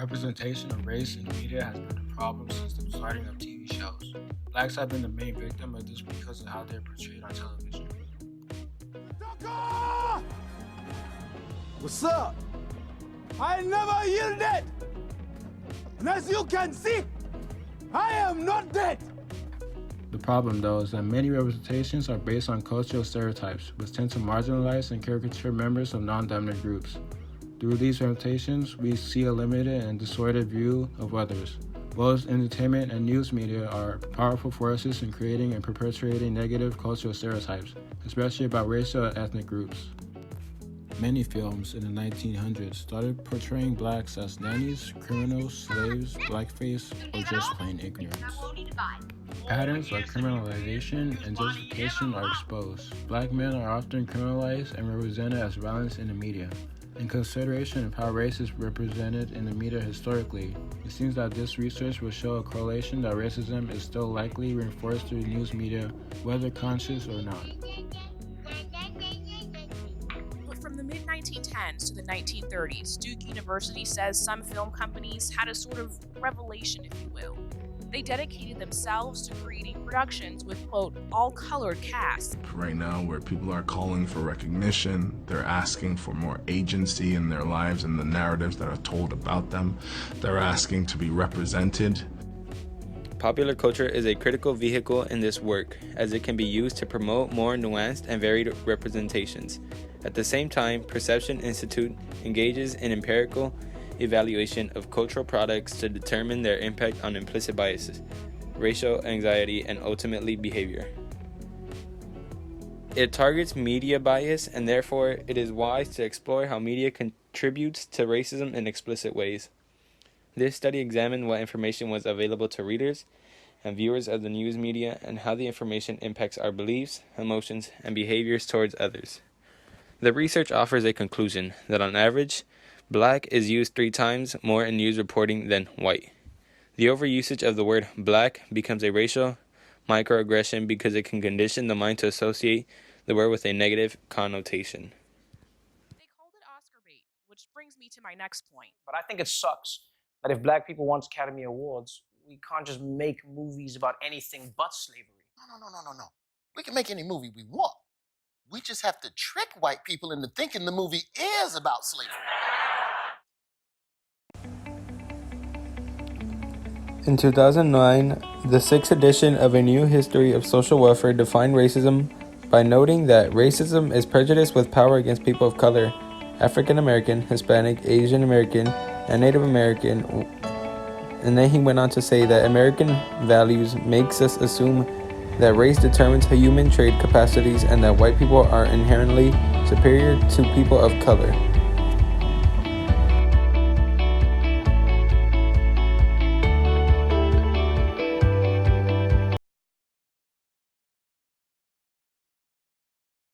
Representation of race in media has been a problem since the starting of TV shows. Blacks have been the main victim of this because of how they're portrayed on television. What's up? I never yielded! And as you can see, I am not dead! The problem, though, is that many representations are based on cultural stereotypes, which tend to marginalize and caricature members of non-dominant groups. Through these representations, we see a limited and distorted view of others. Both entertainment and news media are powerful forces in creating and perpetuating negative cultural stereotypes, especially about racial and ethnic groups. Many films in the 1900s started portraying blacks as nannies, criminals, slaves, blackface, or just plain ignorance. Patterns like criminalization and justification are exposed. Black men are often criminalized and represented as violence in the media. In consideration of how race is represented in the media historically, it seems that this research will show a correlation that racism is still likely reinforced through news media, whether conscious or not. But from the mid-1910s to the 1930s, Duke University says some film companies had a sort of revelation, if you will. They dedicated themselves to creating productions with, quote, all-colored casts. Right now, where people are calling for recognition, they're asking for more agency in their lives and the narratives that are told about them. They're asking to be represented. Popular culture is a critical vehicle in this work, as it can be used to promote more nuanced and varied representations. At the same time, Perception Institute engages in empirical evaluation of cultural products to determine their impact on implicit biases, racial anxiety, and ultimately behavior. It targets media bias, and therefore it is wise to explore how media contributes to racism in explicit ways. This study examined what information was available to readers and viewers of the news media and how the information impacts our beliefs, emotions, and behaviors towards others. The research offers a conclusion that on average, Black is used 3 times more in news reporting than white. The overusage of the word black becomes a racial microaggression because it can condition the mind to associate the word with a negative connotation. They called it Oscar bait, which brings me to my next point. But I think it sucks that if black people want Academy Awards, we can't just make movies about anything but slavery. No. We can make any movie we want. We just have to trick white people into thinking the movie is about slavery. In 2009, the 6th edition of A New History of Social Welfare defined racism by noting that racism is prejudice with power against people of color, African American, Hispanic, Asian American, and Native American. And then he went on to say that American values makes us assume that race determines human trait capacities and that white people are inherently superior to people of color.